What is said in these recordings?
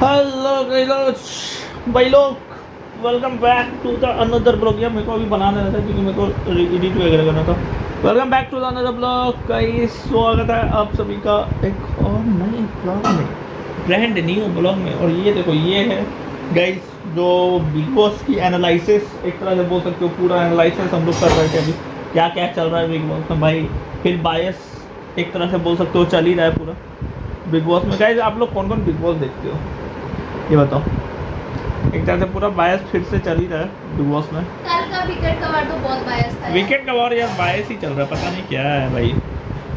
Hello भाई लोग, welcome back to the another blog. यार मेरे को अभी बनाना रहता क्योंकि मेरे को एडिट वगैरह करना था। Welcome back to the another blog. कई स्वागत है आप सभी का एक और नए ब्लॉग में, ब्रांड न्यू ब्लॉग में। और ये देखो, ये है गाइस जो बिग बॉस की एनालिसिस, एक तरह से बोल सकते हो पूरा एनालिसिस हम लोग कर रहे थे अभी क्या क्या चल रहा है बिग बॉस में भाई। फिर बायस एक तरह से बोल सकते हो चल ही रहा है पूरा बिग बॉस में। गाइस आप लोग कौन कौन बिग बॉस देखते हो ये बताओ। एक तरह से पूरा बायस फिर से चल ही रहा है बिग बॉस में। कल का विकेट कवर तो बहुत बायस था। विकेट कवर यार बायस ही चल रहा है, पता नहीं क्या है भाई,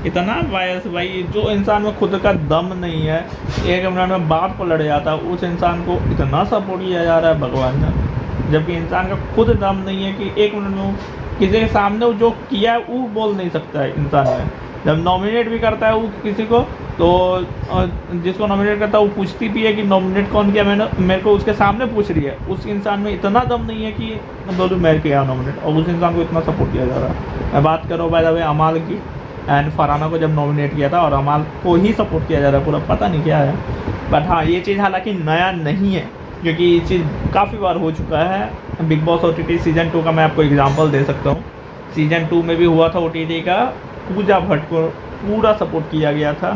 इतना बायस भाई। जो इंसान में खुद का दम नहीं है, एक मिनट में बात को लड़ जाता है, उस इंसान को इतना सपोर्ट किया जा रहा है भगवान ने। जबकि इंसान का खुद दम नहीं है कि एक मिनट में किसी के सामने वो जो किया है वो बोल नहीं सकता है इंसान में। जब नॉमिनेट भी करता है वो किसी को, तो जिसको नॉमिनेट करता है वो पूछती भी है कि नॉमिनेट कौन किया, मैंने मेरे को उसके सामने पूछ रही है। उस इंसान में इतना दम नहीं है कि बोलूँ मैं किया नॉमिनेट, और उस इंसान को इतना सपोर्ट किया जा रहा है। मैं बात कर रहा हूँ बाय द वे अमाल की एंड फरहाना को जब नॉमिनेट किया था, और अमाल को ही सपोर्ट किया जा रहा है पूरा, पता नहीं क्या है। बट हाँ, ये चीज़ हालांकि नया नहीं है क्योंकि ये चीज़ काफ़ी बार हो चुका है। बिग बॉस OTT सीज़न 2 का मैं आपको एग्जाम्पल दे सकता हूँ। सीज़न 2 में भी हुआ था OTT का, पूजा भट्ट को पूरा सपोर्ट किया गया था,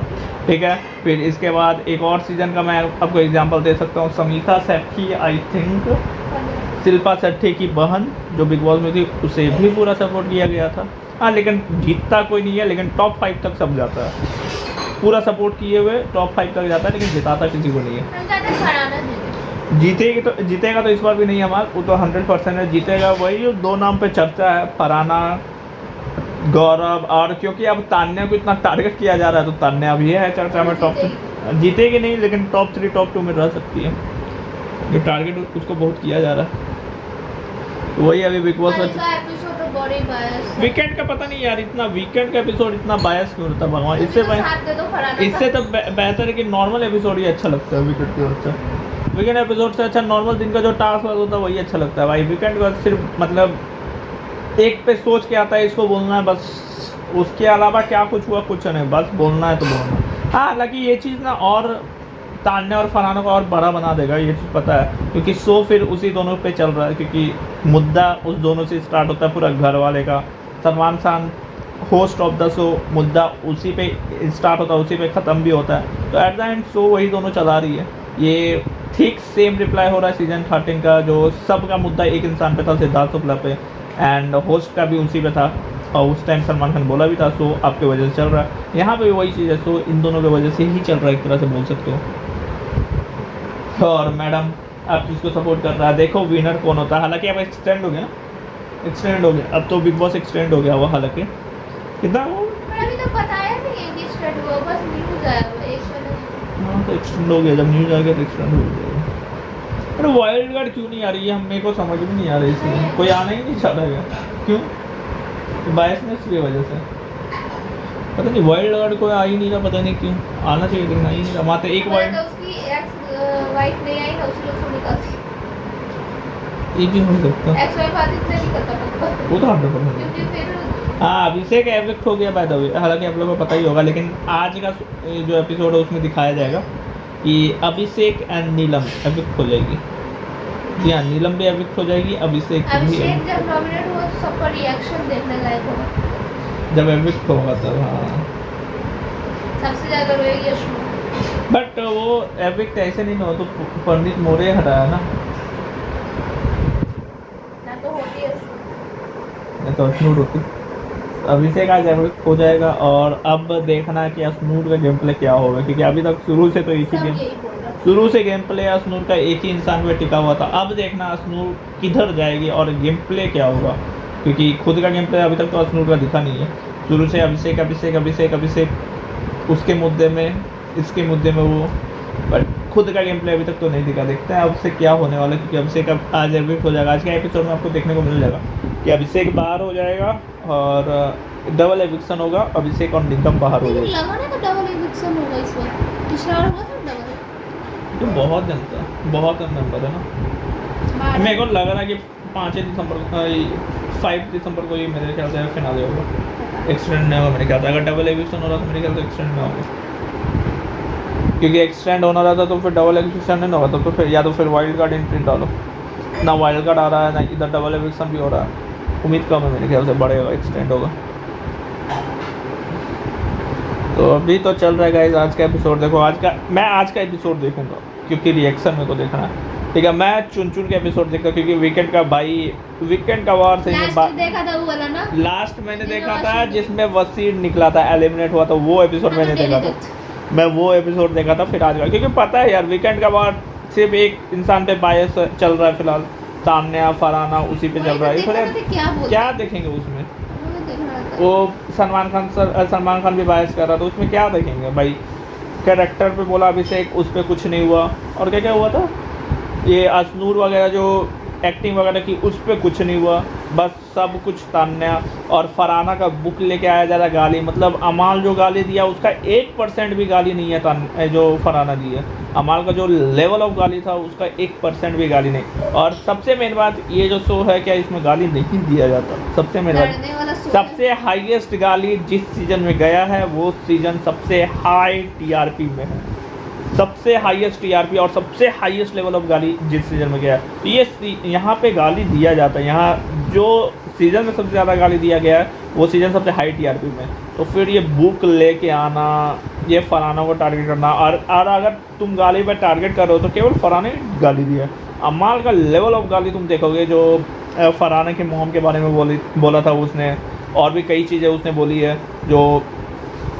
ठीक है। फिर इसके बाद एक और सीज़न का मैं आपको एग्जांपल दे सकता हूँ, समीता सेठी, आई थिंक शिल्पा शेट्टी की बहन जो बिग बॉस में थी, उसे भी पूरा सपोर्ट किया गया था। हाँ, लेकिन जीतता कोई नहीं है, लेकिन टॉप 5 तक सब जाता है। पूरा सपोर्ट किए हुए टॉप 5 तक जाता है, लेकिन जिताता किसी को नहीं है। जीतेगा तो इस बार भी नहीं है हमारा, वो तो 100% है जीतेगा। वही 2 नाम पे चर्चा है, फरहाना, गौरव, और क्योंकि अब तान्या को इतना टारगेट किया जा रहा है तो तान्या अभी है चर्चा में। टॉप जीतेगी नहीं, लेकिन टॉप 3 टॉप 2 में रह सकती है। जो टारगेट उसको बहुत किया जा रहा है, वही अभी बिग बॉस में। वीकेंड का पता नहीं यार, इतना वीकेंड का एपिसोड इतना बायस क्यों रहता है भगवान। इससे तो बेहतर है कि नॉर्मल एपिसोड ही अच्छा लगता है वीकेंड की वजह से। वीकेंड एपिसोड से अच्छा नॉर्मल दिन का जो टास्क होता है वही अच्छा लगता है भाई। वीकेंड का सिर्फ मतलब एक पे सोच के आता है इसको बोलना है बस, उसके अलावा क्या कुछ हुआ कुछ नहीं, बस बोलना है तो बोलना। हाँ, हालांकि ये चीज़ ना और तान्या और फरहाना को और बड़ा बना देगा, ये चीज़ पता है, क्योंकि शो फिर उसी दोनों पे चल रहा है। क्योंकि मुद्दा उस दोनों से स्टार्ट होता है, पूरा घर वाले का। Salman Khan host of the show, मुद्दा उसी पे स्टार्ट होता है, उसी पे ख़त्म भी होता है। तो एट द एंड शो वही दोनों चला रही है। ये ठीक सेम रिप्लाई हो रहा है सीजन 13 का, जो सबका मुद्दा एक इंसान पे था, सिद्धार्थ शुक्ला पे, एंड होस्ट का भी उसी पे था। और उस टाइम सलमान खान बोला भी था सो आपके वजह से चल रहा है। यहाँ पे भी वही चीज़ है, सो इन दोनों की वजह से ही चल रहा है, एक तरह से बोल सकते हो। और मैडम आप किसको सपोर्ट कर रहा है, देखो विनर कौन होता है। हालांकि अब एक्सटेंड हो गया ना, एक्सटेंड हो गया, अब तो बिग बॉस एक्सटेंड हो गया वो। हालांकि कितना वो अभी तो बताया नहीं है कि एक्सटेंड हुआ, बस न्यूज़ आया वो एक्सटेंड। हाँ, तो एक्सटेंड हो गया, जब न्यूज़ आ गया तो एक्सटेंड हो गया। अरे वाइल्ड कार्ड क्यों नहीं आ रही है, हम मेरे को समझ में नहीं आ रही इसमें, कोई आना ही नहीं चाहता है क्यों? बायसनेस की वजह से पता नहीं, वाइल्ड कार्ड कोई आ ही नहीं रहा, पता नहीं क्यों। आना चाहिए लेकिन आ ही नहीं रहा। मात्र एक वाइल्ड उसकी एक्स वाइफ नहीं आई ना, उसने उसको निकाल दी। एक ही हो सकता, एक्स वाइफ आती इतने नहीं करता वो तो 100%। क्योंकि फिर हाँ, अभिषेक एविक्ट हो गया बाय द वे, हालांकि आप लोगों को पता ही होगा। लेकिन आज का जो एपिसोड है उसमें दिखाया जाएगा कि अभिषेक एंड नीलम एविक्ट हो जाएगी। जी हाँ, नीलम भी एविक्ट हो जाएगी, अभिषेक भी। अभिषेक जब नॉमिनेट हुआ तो सबका रिएक्शन देखने लायक होगा, जब एविक्ट होगा तब। हाँ, सबसे ज़्यादा रोएगी अश्नु। बट वो एविक्ट ऐसे नहीं हो तो पंडित मोरे हटाया ना, ना तो होती है अश्नु। नहीं तो अश्नूर होती। अभिषेक आज एविक्ट हो जाएगा, और अब देखना है कि अश्नूर का गेम प्ले क्या होगा, क्योंकि अभी तक शुरू से तो एक ही सब गेम, यही बोल रहा है। शुरू से गेम प्ले अश्नूर का एक ही इंसान पे टिका हुआ था। अब देखना अश्नूर किधर जाएगी और गेम प्ले क्या होगा, क्योंकि खुद का गेम प्ले अभी तक तो अश्नूर का दिखा नहीं है। शुरू से अभिषेक अभिषेक अभिषेक अभिषेक, उसके मुद्दे में, इसके मुद्दे में वो, बट खुद का गेम प्ले अभी तक तो नहीं दिखा। देखते हैं अब से क्या होने वाला है, क्योंकि अभिषेक अब आज एविक्ट हो जाएगा। आज के एपिसोड में आपको देखने को मिल जाएगा कि अभिषेक बाहर हो जाएगा और डबल एविक्शन होगा, अभिषेक और निगम बाहर हो जाएगा। लगा ना तो डबल एविक्शन होगा इस बार, पिछला बार हुआ था डबल। तो बहुत जनता है, बहुत नंबर है ना। मेरे को लग रहा है कि 5 दिसंबर को ये मेरे ख्याल से फिनाले होगा, एक्सटेंड नहीं होगा मेरे ख्याल से। अगर डबल एविक्शन हो रहा तो मेरे ख्याल से एक्सटेंड में होगा। क्योंकि एक्सटेंड होना रहता तो फिर डबल एविक्शन नहीं होगा, तो फिर या तो फिर वाइल्ड कार्ड एंट्री डालो। ना वाइल्ड कार्ड आ रहा है, ना इधर डबल एविक्शन भी हो रहा है। उम्मीद कम है मेरे ख्याल से बढ़ेगा, एक्सटेंड होगा। तो अभी तो चल रहा है गाइस आज का एपिसोड। देखो मैं आज का एपिसोड देखूंगा क्योंकि रिएक्शन मेरे को देखना है, ठीक है। मैं चुन के एपिसोड देखता क्योंकि वीकेंड का वार से लास्ट देखा था वो वाला ना, लास्ट मैंने देखा था जिसमें वसीर निकला था, एलिमिनेट हुआ था, वो एपिसोड मैंने देखा था। मैं वो एपिसोड देखा था फिर आज का, क्योंकि पता है यार वीकेंड का वार सिर्फ एक इंसान पे बायस चल रहा है फिलहाल, तान्या फरहाना उसी पे चल रहा है। क्या देखेंगे उसमें? वो सलमान खान भी बायस कर रहा था, उसमें क्या देखेंगे भाई? कैरेक्टर पे बोला अभिषेक, उस पर कुछ नहीं हुआ। और क्या क्या हुआ था, ये असनूर वगैरह जो एक्टिंग वगैरह की, उस पर कुछ नहीं हुआ। बस सब कुछ तान्या और फरहाना का बुक लेके आया जा रहा गाली। मतलब अमाल जो गाली दिया उसका 1% भी गाली नहीं है जो फरहाना दी है। अमाल का जो लेवल ऑफ गाली था उसका 1% भी गाली नहीं। और सबसे मेन बात, ये जो शो है क्या इसमें गाली नहीं दिया जाता? सबसे मेन बात, सबसे हाईएस्ट गाली जिस सीजन में गया है वो सीजन सबसे हाई टीआरपी में है, सबसे हाईएस्ट टीआरपी और सबसे हाईएस्ट लेवल ऑफ गाली जिस सीजन में गया है। तो ये यहाँ पे गाली दिया जाता है। यहाँ जो सीजन में सबसे ज़्यादा गाली दिया गया है वो सीजन सबसे हाई टीआरपी में। तो फिर ये बुक लेके आना, ये फरहाना को टारगेट करना, और अगर तुम गाली पर टारगेट कर रहे हो तो केवल फरहाना ही गाली दिया। अमाल का लेवल ऑफ गाली तुम देखोगे, जो फरहाना के मोम के बारे में बोला था उसने, और भी कई चीज़ें उसने बोली है, जो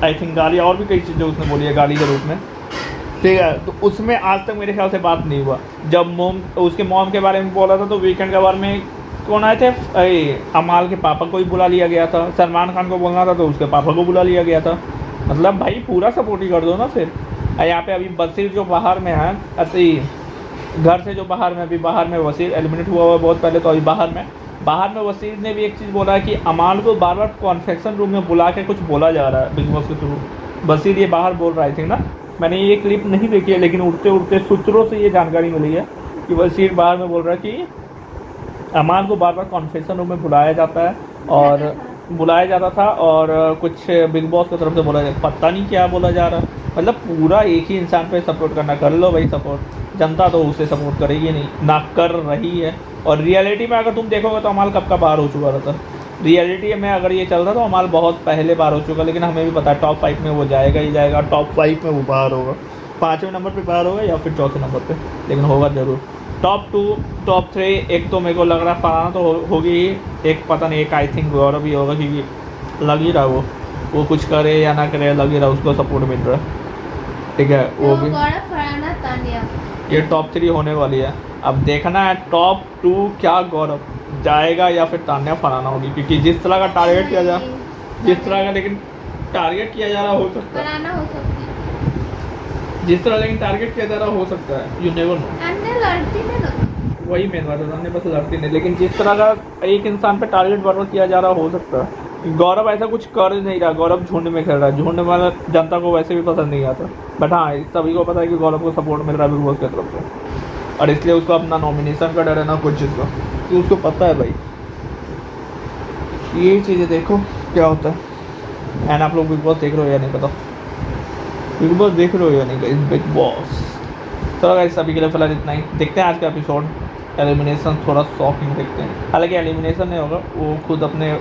आई थिंक गाली, और भी कई चीज़ें उसने बोली है गाली के रूप में, ठीक है। तो उसमें आज तक मेरे ख्याल से बात नहीं हुआ। जब उसके मॉम के बारे में बोला था तो वीकेंड के बारे में कौन आए थे? अमाल के पापा को ही बुला लिया गया था। सलमान खान को बोलना था तो उसके पापा को बुला लिया गया था। मतलब भाई पूरा सपोर्ट ही कर दो ना फिर। यहाँ पे अभी बसीर जो बाहर में है, घर से जो बाहर में, अभी बाहर में वसीर एलिमिनेट हुआ हुआ बहुत पहले, तो अभी बाहर में वसीर ने भी एक चीज़ बोला कि अमाल को बार बार कॉन्फेक्शन रूम में बुला के कुछ बोला जा रहा है बिग बॉस के थ्रू। वसीर ये बाहर बोल रहा है ना, मैंने ये क्लिप नहीं देखी है, लेकिन उड़ते उड़ते सूत्रों से ये जानकारी मिली है कि वसीर बाहर में बोल रहा है कि अमाल को बार बार कॉन्फेशन रूम में बुलाया जाता था और कुछ बिग बॉस की तरफ से बोला जाता, पता नहीं क्या बोला जा रहा है। मतलब पूरा एक ही इंसान पे सपोर्ट करना, कर लो भाई सपोर्ट, जनता तो उसे सपोर्ट करेगी नहीं, ना कर रही है। और रियलिटी में अगर तुम देखोगे तो अमाल कब का बाहर हो चुका रहता। रियलिटी में अगर ये चल रहा तो अमाल बहुत पहले बाहर हो चुका, लेकिन हमें भी पता है टॉप 5 में वो जाएगा ही जाएगा। टॉप 5 में वो बाहर होगा, 5वें नंबर पे बाहर होगा या फिर 4थे नंबर पे, लेकिन होगा ज़रूर। टॉप 2 टॉप 3 एक तो मेरे को लग रहा है फरहाना तो होगी ही, एक पता नहीं, एक आई थिंक गौरव भी होगा, क्योंकि लग ही रहा वो कुछ करे या ना करे, लग ही रहा उसको सपोर्ट मिल रहा है, ठीक है। वो भी ये टॉप 3 होने वाली है। अब देखना है टॉप 2 क्या गौरव जाएगा या फिर तान्या फरहाना होगी, क्योंकि जिस तरह का टारगेट किया जा लेकिन टारगेट किया जा रहा हो सकता है, जिस तरह लेकिन टारगेट किया जा रहा हो सकता है, यू नेवर नो। वही मेन बात है, हमने बस लड़ती नहीं, लेकिन जिस तरह का एक इंसान पे टारगेट बराबर किया जा रहा हो सकता है। गौरव ऐसा कुछ कर नहीं रहा, गौरव झुंड में खेल रहा है, झुंड वाला जनता को वैसे भी पसंद नहीं आता। बट हाँ, सभी को पता है कि गौरव को सपोर्ट मिल रहा है बिग बॉस की तरफ से, और इसलिए उसको अपना नॉमिनेशन का डर है ना कुछ चीज़ का, तो उसको पता है भाई। ये चीज़ें देखो क्या होता है। एंड आप लोग बिग बॉस देख रहे हो या नहीं पता, बिग बॉस देख रहे हो या नहीं गाइस, बिग बॉस। चलो गाइस अभी के लिए फिलहाल इतना ही, देखते हैं आज का एपिसोड। एलिमिनेशन थोड़ा शॉकिंग देखते हैं, हालांकि एलिमिनेशन नहीं होगा, वो खुद अपने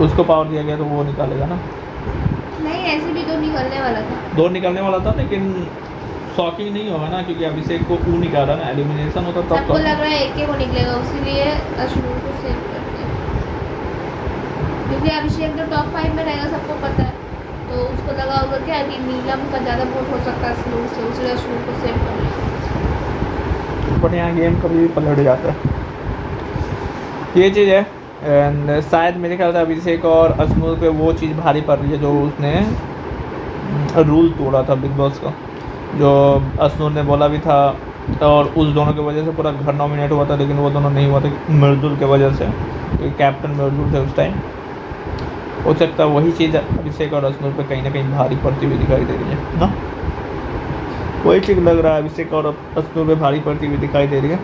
उसको पावर दिया गया तो वो निकालेगा ना। नहीं ऐसे भी 2 निकलने वाला था, लेकिन शॉकिंग नहीं होगा ना, क्योंकि अभिषेक को वो निकाला ना, एलिमिनेशन होता तब सबको लग रहा है एक को निकलेगा, इसीलिए अश्विन को सेव करते हैं, क्योंकि अभिषेक तो टॉप 5 में रहेगा, सबको पता है। तो उसको लगा होगा क्या कि नीलम का ज़्यादा वोट हो सकता है स्लो से, उसने अश्विन को सेव कर लिया। बट यहाँ गेम कभी भी पलट जाता है, ये चीज़ है। एंड शायद मेरे ख्याल से अभिषेक और अश्विन पे वो चीज़ भारी पड़ रही है जो उसने रूल तोड़ा था बिग बॉस का, जो अश्विन ने बोला भी था, और उस दोनों की वजह से पूरा घर नॉमिनेट हुआ था, लेकिन वो दोनों नहीं हुआ था मृदुल की वजह से, कैप्टन मृदुल थे उस टाइम। हो सकता है वही चीज़ अभिषेक और अश्विन पे कहीं ना कहीं भारी पड़ती हुई दिखाई दे रही है ना, वही चीज़ लग रहा है अभिषेक और अश्विन पे भारी पड़ती हुई दिखाई दे रही है।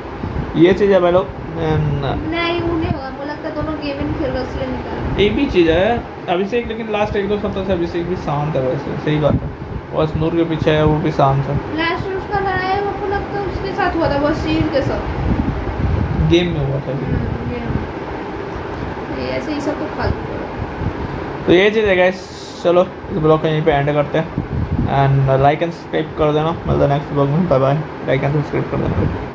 ये चीज़ है भाई लोग, नहीं उन्हें होगा, मुझे लगता है दोनों गेम इन खेल रहे निकाल। एक भी चीज़ है अभिषेक, लेकिन लास्ट 1-2 सप्ताह से अभिषेक भी शांत है, वैसे सही बात है, और स्नूर के पीछे है वो भी शांत है। लास्ट में उसका लड़ाई हमको लगता है उसके साथ हुआ था, बस शीर के साथ गेम में हुआ था। ये ऐसे ही सब तो फालतू है। तो ये चीज़ है गाइस, चलो इस ब्लॉग को यहीं पे एंड करते हैं एंड लाइक एंड सब्सक्राइब कर देना। मिलते हैं नेक्स्ट ब्लॉग में, bye bye. Like and subscribe कर देना।